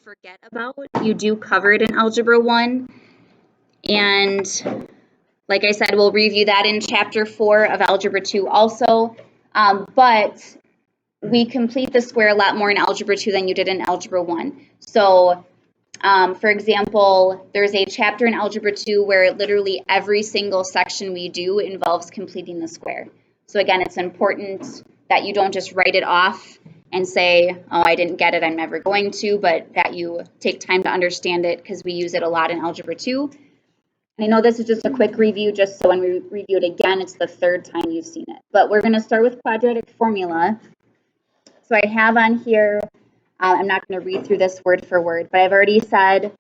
forget about. You do cover it in Algebra 1. And like I said, we'll review that in Chapter 4 of Algebra 2 also. But we complete the square a lot more in Algebra 2 than you did in Algebra 1. So, for example, there's a chapter in Algebra 2 where literally every single section we do involves completing the square. So again, it's important that you don't just write it off and say, oh, I didn't get it, I'm never going to, but that you take time to understand it because we use it a lot in Algebra 2. I know this is just a quick review, just so when we review it again, it's the third time you've seen it. But we're going to start with quadratic formula. So I have on here, I'm not going to read through this word for word, but I've already said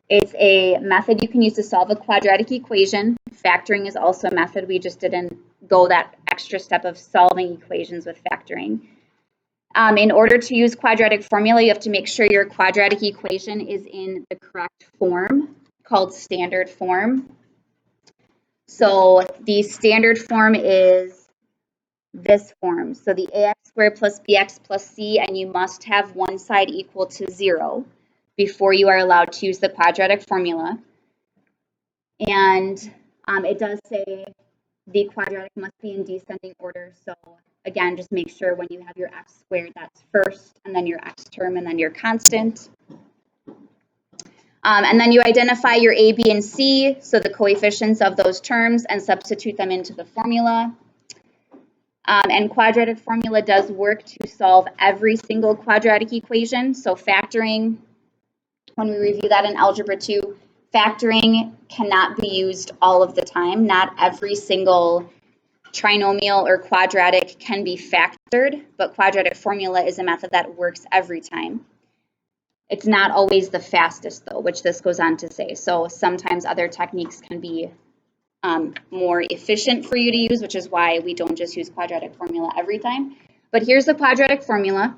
it's a method you can use to solve a quadratic equation. Factoring is also a method. We just didn't go that extra step of solving equations with factoring. In order to use quadratic formula, you have to make sure your quadratic equation is in the correct form, called standard form. So the standard form is this form. So the ax squared plus bx plus c, and you must have one side equal to 0 before you are allowed to use the quadratic formula. And it does say the quadratic must be in descending order. So again, just make sure when you have your x squared, that's first, and then your x term, and then your constant. And then you identify your a, b, and c, so the coefficients of those terms, and substitute them into the formula. And quadratic formula does work to solve every single quadratic equation. So factoring, when we review that in Algebra 2, factoring cannot be used all of the time. Not every single trinomial or quadratic can be factored, but quadratic formula is a method that works every time. It's not always the fastest, though, which this goes on to say. So sometimes other techniques can be more efficient for you to use, which is why we don't just use quadratic formula every time. But here's the quadratic formula.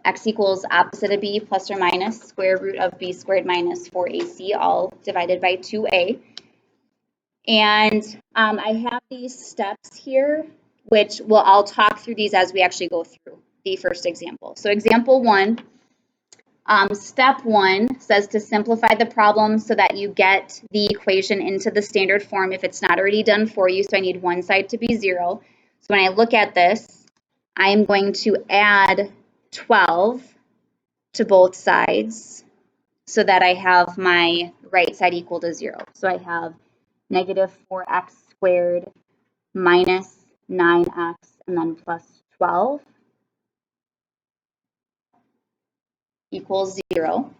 X equals opposite of b plus or minus square root of b squared minus 4ac, all divided by 2a. And I have these steps here, which I'll talk through these as we actually go through the first example. So example 1, step 1 says to simplify the problem so that you get the equation into the standard form if it's not already done for you. So I need one side to be 0. So when I look at this, I'm going to add 12 to both sides so that I have my right side equal to 0. So I have negative 4x squared minus 9x and then plus 12 equals 0.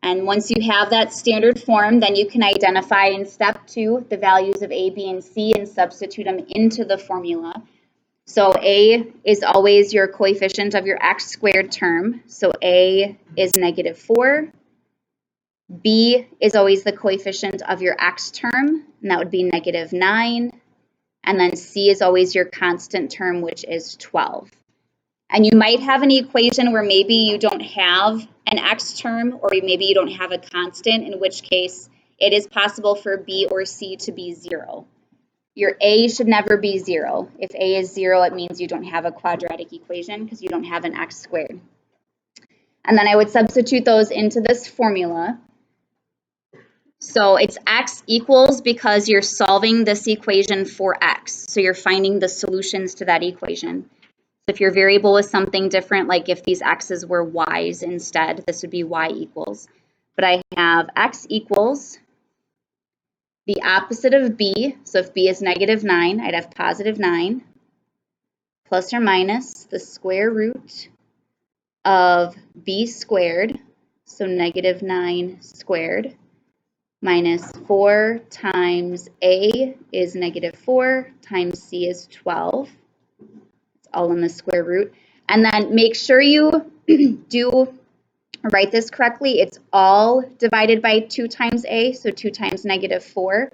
And once you have that standard form, then you can identify in step 2 the values of a, b, and c and substitute them into the formula. So a is always your coefficient of your x squared term. So a is negative 4. B is always the coefficient of your x term, and that would be negative 9. And then c is always your constant term, which is 12. And you might have an equation where maybe you don't have an x term, or maybe you don't have a constant, in which case it is possible for b or c to be 0. Your a should never be 0. If a is 0, it means you don't have a quadratic equation because you don't have an x squared. And then I would substitute those into this formula. So it's x equals because you're solving this equation for x. So you're finding the solutions to that equation. If your variable was something different, like if these x's were y's instead, this would be y equals. But I have x equals the opposite of b. So if b is negative 9, I'd have positive 9 plus or minus the square root of b squared, so negative 9 squared, minus 4 times a is negative 4 times c is 12. It's all in the square root. And then make sure you do write this correctly. It's all divided by 2 times a, so 2 times negative 4.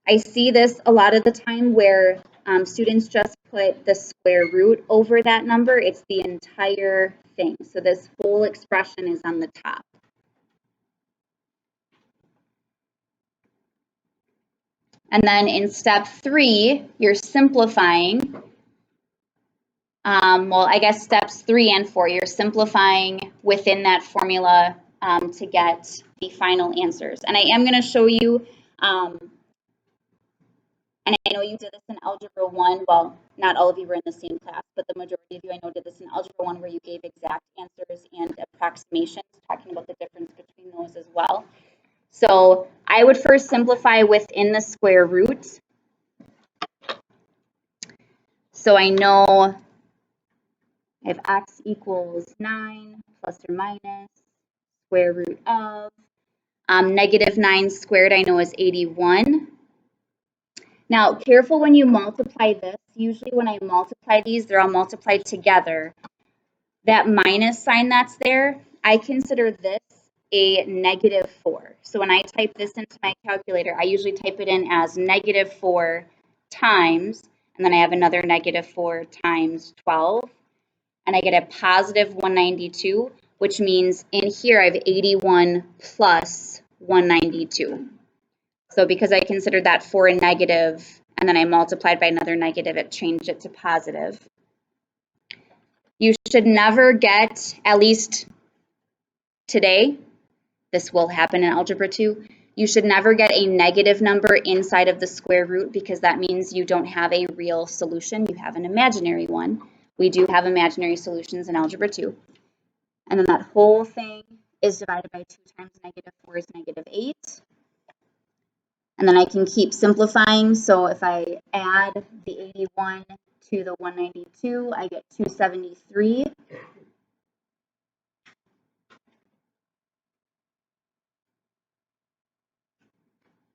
I see this a lot of the time where students just put the square root over that number. It's the entire thing. So this whole expression is on the top. And then in step 3, you're simplifying. Well, I guess steps 3 and 4, you're simplifying within that formula to get the final answers. And I am going to show you, and I know you did this in Algebra 1. Well, not all of you were in the same class, but the majority of you I know did this in Algebra 1 where you gave exact answers and approximations, talking about the difference between those as well. So I would first simplify within the square root. So I know I have x equals 9 plus or minus square root of. Negative 9 squared I know is 81. Now, careful when you multiply this. Usually when I multiply these, they're all multiplied together. That minus sign that's there, I consider this a negative 4. So when I type this into my calculator, I usually type it in as negative 4 times, and then I have another negative 4 times 12, and I get a positive 192, which means in here I have 81 plus 192. So because I considered that 4 a negative, and then I multiplied by another negative, it changed it to positive. You should never get, at least today, this will happen in Algebra 2, you should never get a negative number inside of the square root because that means you don't have a real solution, you have an imaginary one. We do have imaginary solutions in Algebra 2. And then that whole thing is divided by 2 times negative 4 is negative 8. And then I can keep simplifying. So if I add the 81 to the 192, I get 273.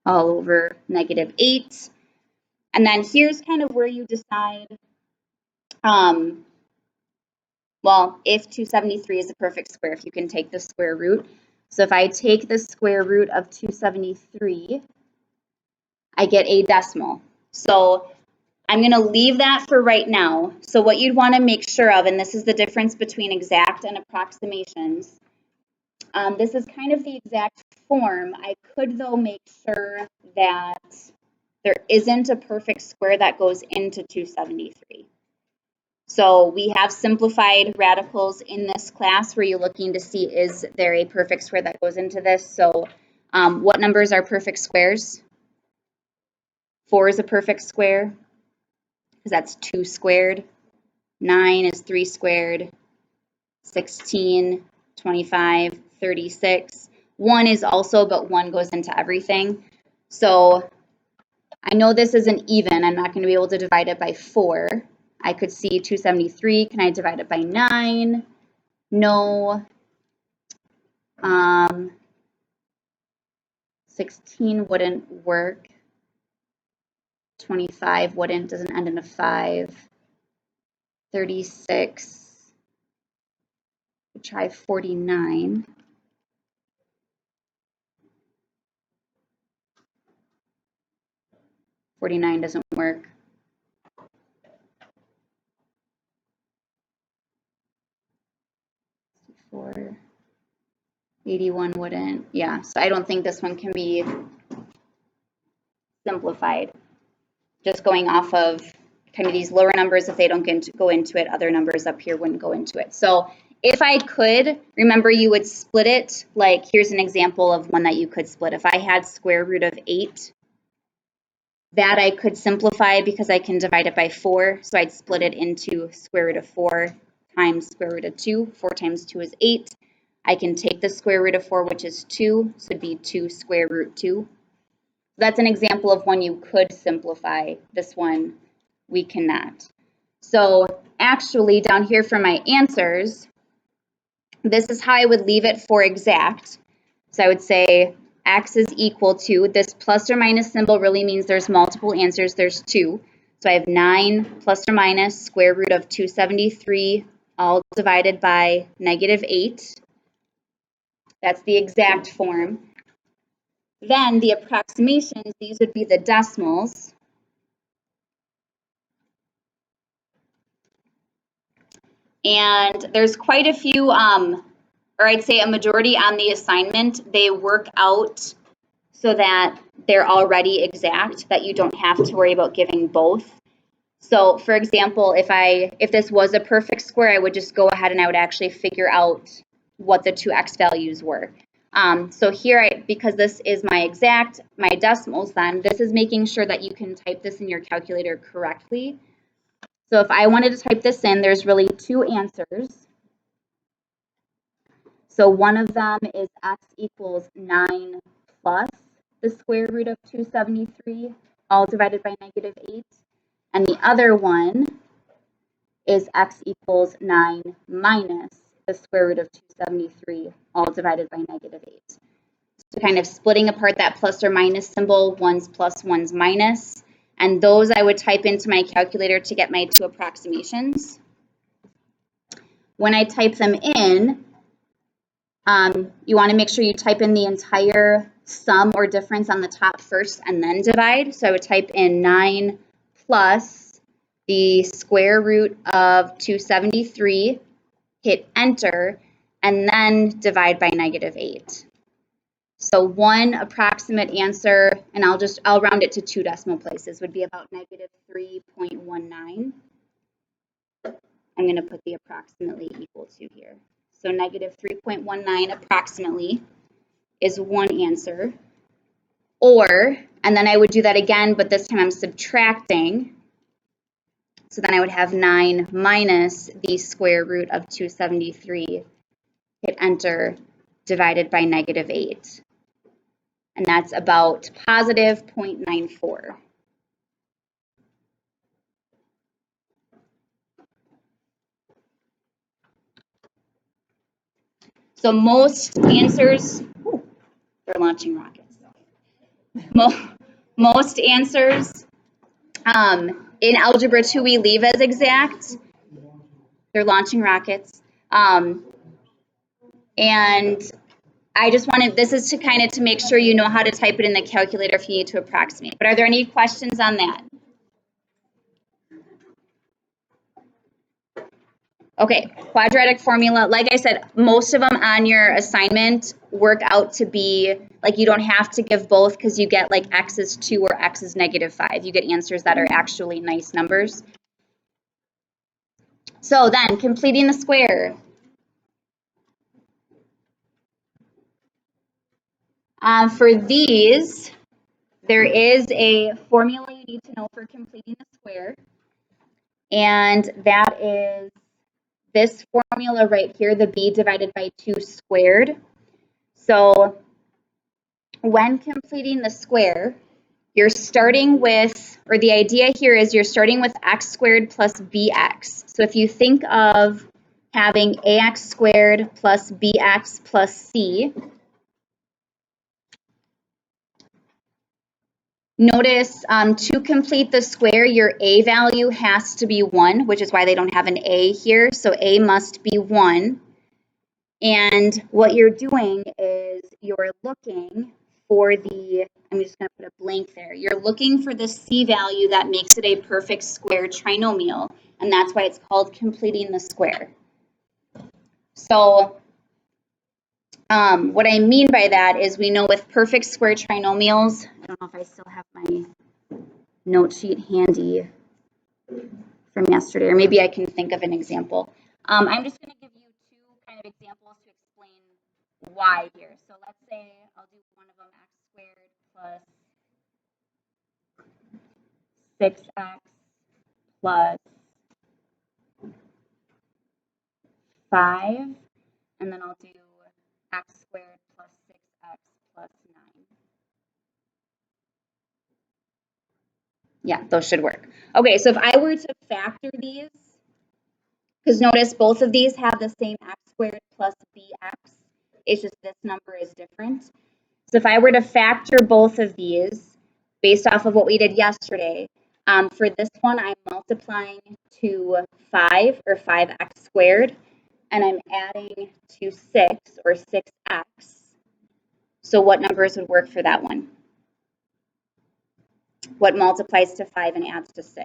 All over negative 8. And then here's kind of where you decide, well, if 273 is a perfect square, if you can take the square root. So if I take the square root of 273, I get a decimal. So I'm going to leave that for right now. So what you'd want to make sure of, and this is the difference between exact and approximations, this is kind of the exact form. I could, though, make sure that there isn't a perfect square that goes into 273. So we have simplified radicals in this class where you're looking to see is there a perfect square that goes into this. So what numbers are perfect squares? 4 is a perfect square because that's 2 squared. 9 is 3 squared. 16, 25, 36. 1 is also, but 1 goes into everything. So I know this isn't even. I'm not going to be able to divide it by 4. I could see 273. Can I divide it by 9? No. 16 wouldn't work. 25 wouldn't, doesn't end in a 5. 36. Try 49. 49 doesn't work. 81 wouldn't. Yeah, so I don't think this one can be simplified. Just going off of kind of these lower numbers, if they don't go into it, other numbers up here wouldn't go into it. So if I could, remember you would split it, like here's an example of one that you could split. If I had square root of 8, that I could simplify because I can divide it by 4. So I'd split it into square root of 4 times square root of 2. 4 times 2 is 8. I can take the square root of 4, which is 2, so it'd be 2 square root 2. That's an example of one you could simplify. This one we cannot. So actually down here for my answers, this is how I would leave it for exact. So I would say x is equal to, this plus or minus symbol really means there's multiple answers, there's 2. So I have 9 plus or minus square root of 273, all divided by negative 8. That's the exact form. Then the approximations, these would be the decimals. And there's quite a few, or I'd say a majority on the assignment, they work out so that they're already exact, that you don't have to worry about giving both. So for example, if this was a perfect square, I would just go ahead and I would actually figure out what the two x values were. So here, because this is my decimals then, this is making sure that you can type this in your calculator correctly. So if I wanted to type this in, there's really two answers. So one of them is x equals 9 plus the square root of 273, all divided by negative 8. And the other one is x equals 9 minus the square root of 273, all divided by negative 8. So kind of splitting apart that plus or minus symbol, one's plus, one's minus. And those I would type into my calculator to get my two approximations. When I type them in, you want to make sure you type in the entire sum or difference on the top first and then divide. So I would type in 9 plus the square root of 273, hit enter, and then divide by negative 8. So one approximate answer, and I'll round it to 2 decimal places, would be about negative 3.19. I'm going to put the approximately equal to here. So negative 3.19 approximately is one answer. Or, and then I would do that again, but this time I'm subtracting. So then I would have 9 minus the square root of 273, hit enter, divided by negative 8. And that's about positive 0.94. So most answers, they're launching rockets. Most answers in Algebra 2 we leave as exact. They're launching rockets. And I just wanted, this is to kind of to make sure you know how to type it in the calculator if you need to approximate. But are there any questions on that? Okay, quadratic formula, like I said, most of them on your assignment work out to be, like you don't have to give both because you get like x is 2 or x is negative 5. You get answers that are actually nice numbers. So then, completing the square. For these, there is a formula you need to know for completing the square, and that is this formula right here, the b divided by 2 squared. So when completing the square, you're starting with, or the idea here is you're starting with x squared plus bx. So if you think of having ax squared plus bx plus c, notice to complete the square, your a value has to be 1, which is why they don't have an a here. So a must be 1. And what you're doing is you're looking for the, I'm just going to put a blank there. You're looking for the c value that makes it a perfect square trinomial, and that's why it's called completing the square. So what I mean by that is we know with perfect square trinomials, I don't know if I still have my note sheet handy from yesterday, or maybe I can think of an example. I'm just going to give you two kind of examples to explain why here. So let's say I'll do one of them, x squared plus 6x plus 5, and then I'll do x squared plus 6x plus 9. Yeah, those should work. Okay, so if I were to factor these, because notice both of these have the same x squared plus bx, it's just this number is different. So if I were to factor both of these based off of what we did yesterday, for this one I'm multiplying to 5 or 5x squared, and I'm adding to 6 or 6x. So what numbers would work for that one? What multiplies to 5 and adds to 6?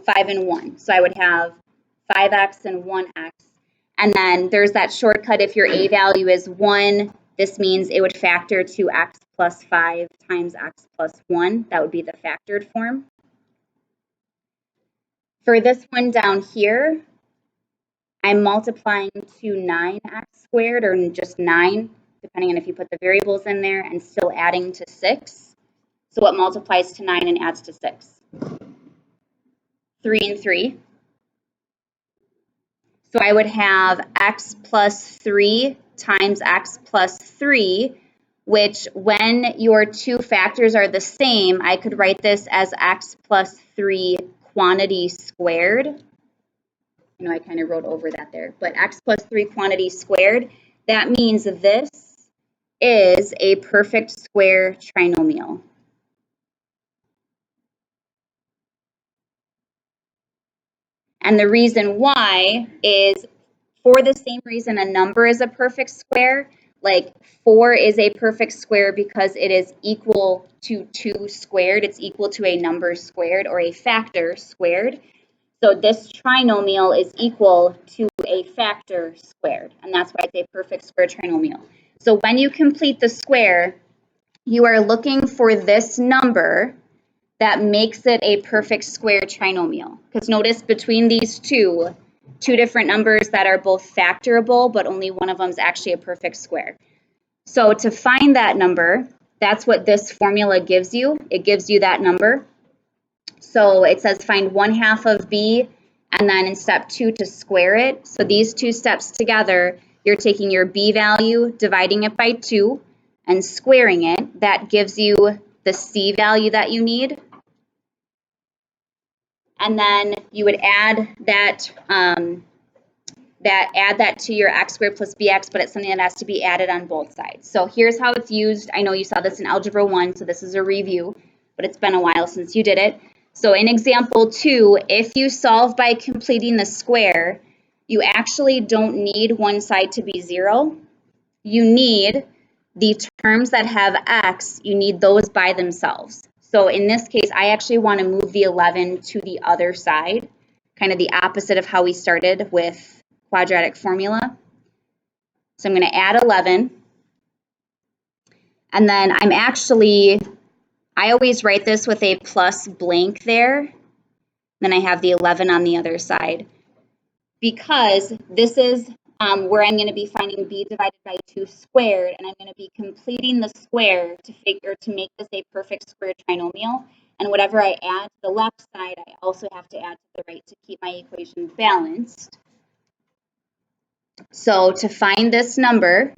5 and 1. So I would have 5x and 1x. And then there's that shortcut. If your a value is 1, this means it would factor to x plus 5 times x plus 1. That would be the factored form. For this one down here, I'm multiplying to 9x squared, or just 9, depending on if you put the variables in there, and still adding to 6. So what multiplies to 9 and adds to 6? 3 and 3. So I would have x plus 3 times x plus 3, which when your two factors are the same, I could write this as x plus 3 quantity squared. I know I kind of wrote over that there, but x plus 3 quantity squared, that means this is a perfect square trinomial. And the reason why is, for the same reason a number is a perfect square, like 4 is a perfect square because it is equal to 2 squared. It's equal to a number squared, or a factor squared. So this trinomial is equal to a factor squared, and that's why it's a perfect square trinomial. So when you complete the square, you are looking for this number that makes it a perfect square trinomial. Because notice between these two different numbers that are both factorable, but only one of them is actually a perfect square. So to find that number, that's what this formula gives you. It gives you that number. So it says find 1/2 of b, and then in step 2 to square it. So these two steps together, you're taking your b value, dividing it by 2, and squaring it. That gives you the c value that you need. And then you would add that to your x squared plus bx, but it's something that has to be added on both sides. So here's how it's used. I know you saw this in Algebra 1, so this is a review, but it's been a while since you did it. So in example 2, if you solve by completing the square, you actually don't need one side to be 0. You need the terms that have x, you need those by themselves. So in this case, I actually want to move the 11 to the other side, kind of the opposite of how we started with quadratic formula. So I'm going to add 11. And then I always write this with a plus blank there. Then I have the 11 on the other side, because this is where I'm going to be finding b divided by 2 squared, and I'm going to be completing the square to make this a perfect square trinomial. And whatever I add to the left side, I also have to add to the right to keep my equation balanced. So to find this number,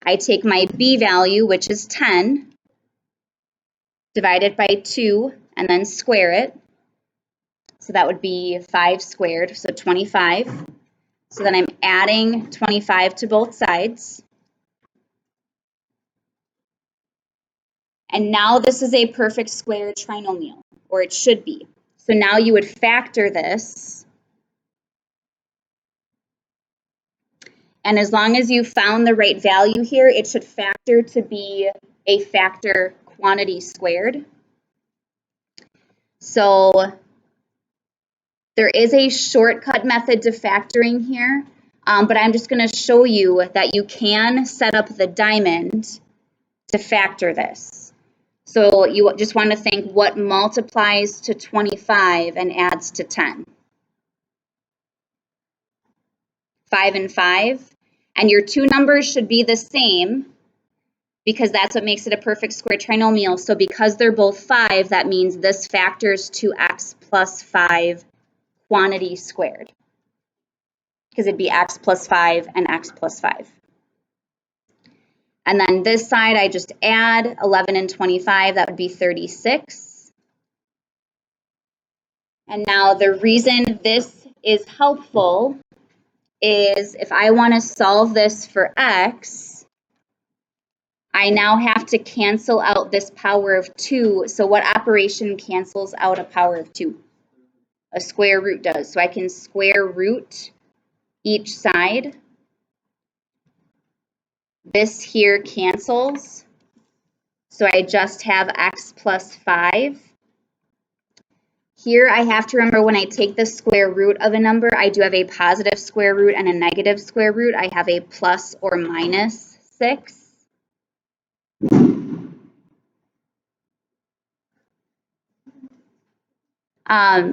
I take my b value, which is 10, divide it by 2, and then square it. So that would be 5 squared, so 25. So then I'm adding 25 to both sides. And now this is a perfect square trinomial, or it should be. So now you would factor this. And as long as you found the right value here, it should factor to be a factor quantity squared. So there is a shortcut method to factoring here, but I'm just going to show you that you can set up the diamond to factor this. So you just want to think what multiplies to 25 and adds to 10. 5 and 5. And your two numbers should be the same, because that's what makes it a perfect square trinomial. So because they're both 5, that means this factors to x plus 5 quantity squared, because it'd be x plus 5 and x plus 5. And then this side, I just add 11 and 25, that would be 36. And now the reason this is helpful is if I want to solve this for x, I now have to cancel out this power of 2. So what operation cancels out a power of 2? A square root does. So I can square root each side. This here cancels. So I just have x plus 5. Here I have to remember, when I take the square root of a number, I do have a positive square root and a negative square root. I have a plus or minus 6.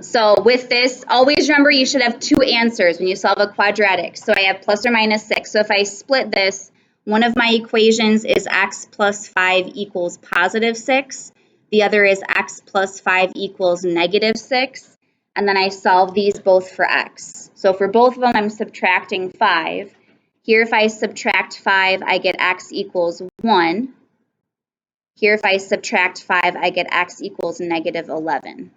So with this, always remember you should have two answers when you solve a quadratic. So I have plus or minus 6. So if I split this, one of my equations is x plus 5 equals positive 6. The other is x plus 5 equals negative 6. And then I solve these both for x. So for both of them, I'm subtracting 5. Here, if I subtract 5, I get x equals 1. Here, if I subtract 5, I get x equals negative 11.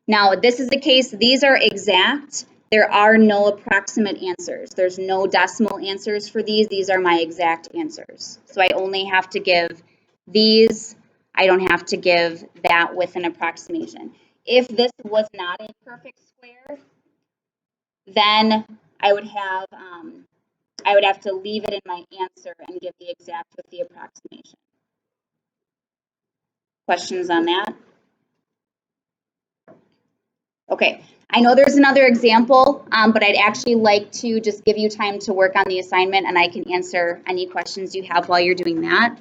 Now, this is the case, these are exact. There are no approximate answers. There's no decimal answers for these. These are my exact answers. So I only have to give these. I don't have to give that with an approximation. If this was not a perfect square, then I would have to leave it in my answer and give the exact with the approximation. Questions on that? Okay, I know there's another example, but I'd actually like to just give you time to work on the assignment and I can answer any questions you have while you're doing that.